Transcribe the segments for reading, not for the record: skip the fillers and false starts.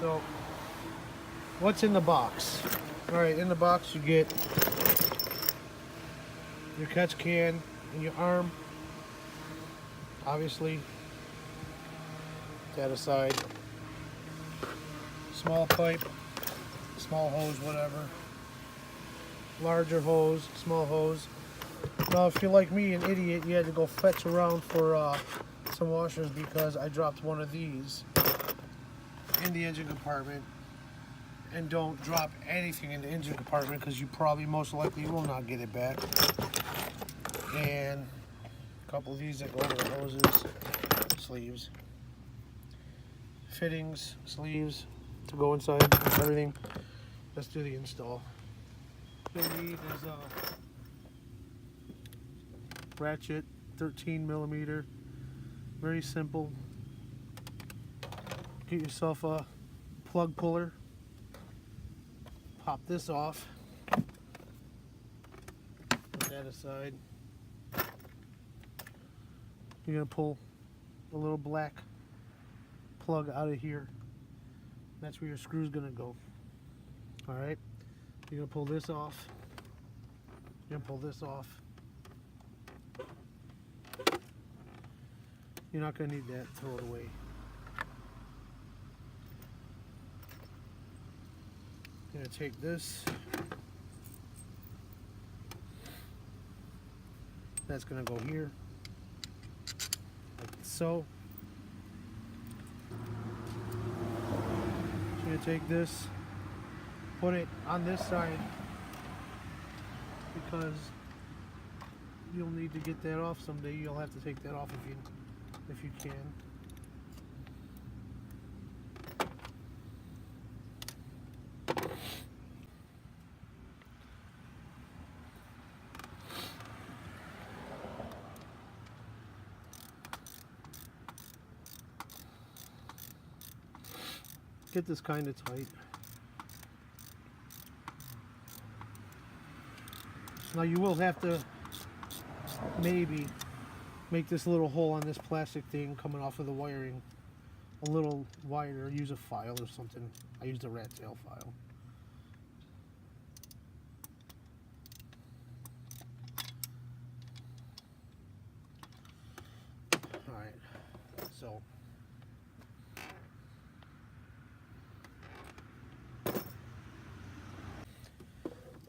So, what's in the box? Alright, in the box you get your catch can and your arm. Obviously, that aside. Small pipe, small hose, whatever. Larger hose, small hose. Now, if you're like me, an idiot, you had to go fetch around for some washers because I dropped one of these in the engine compartment. And don't drop anything in the engine compartment because you probably most likely will not get it back. And a couple of these that go over the hoses, sleeves, fittings, sleeves to go inside and everything. Let's do the install. What you need is a ratchet, 13mm, very simple. Get yourself a plug puller. Pop this off. Put that aside. You're gonna pull a little black plug out of here. That's where your screw's gonna go. All right. You're gonna pull this off. You're gonna pull this off. You're not gonna need that. Throw it away. I'm going to take this, that's going to go here, like so. I'm going to take this, put it on this side, because you'll need to get that off someday. You'll have to take that off if you can. Get this kind of tight. Now you will have to maybe make this little hole on this plastic thing coming off of the wiring a little wider. Use a file or something. I used a rat tail file. Alright, so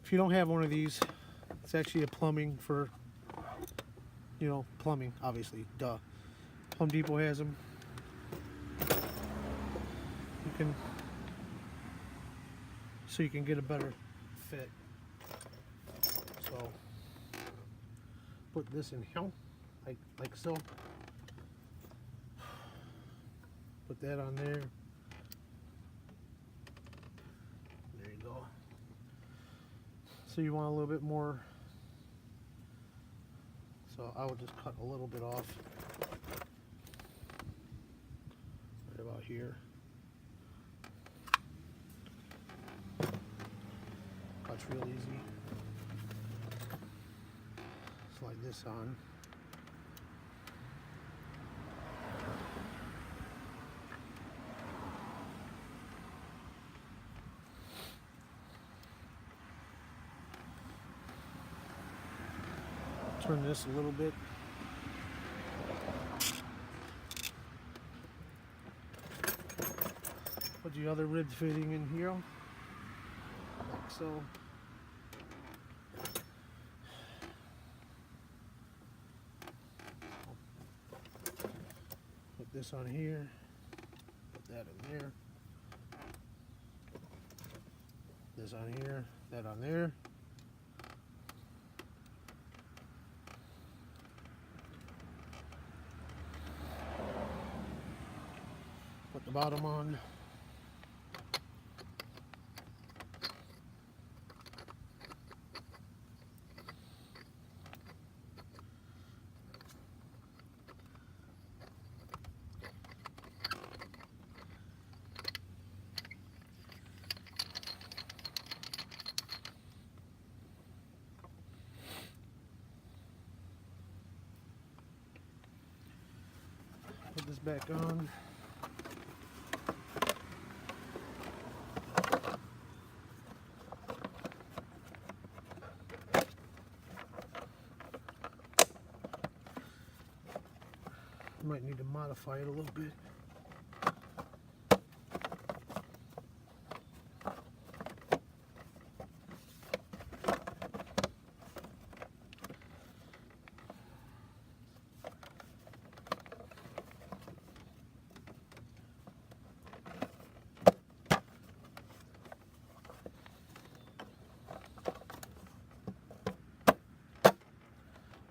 if you don't have one of these, it's actually a plumbing for, you know, plumbing, obviously, duh. Home Depot has them. So you can get a better fit. So put this in here, like so. Put that on there. There you go. So you want a little bit more. So I will just cut a little bit off. Right about here. Cuts real easy. Slide this on. Turn this a little bit. Put the other rib fitting in here, like so. Put this on here. Put that in there. This on here. That on there. Put the bottom on. Put this back on. Might need to modify it a little bit.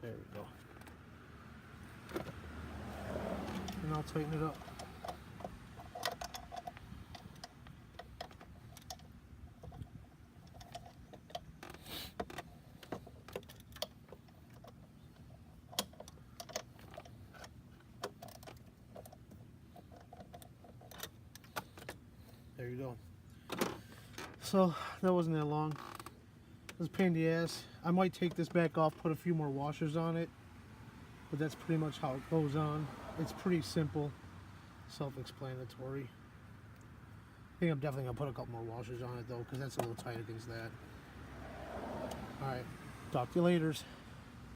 There we go. And I'll tighten it up. There you go. So that wasn't that long. It was a pain in the ass. I might take this back off, put a few more washers on it, but that's pretty much how it goes on. It's pretty simple, self-explanatory. I think I'm definitely gonna put a couple more washers on it though, because that's a little tight against that. Alright, talk to you later.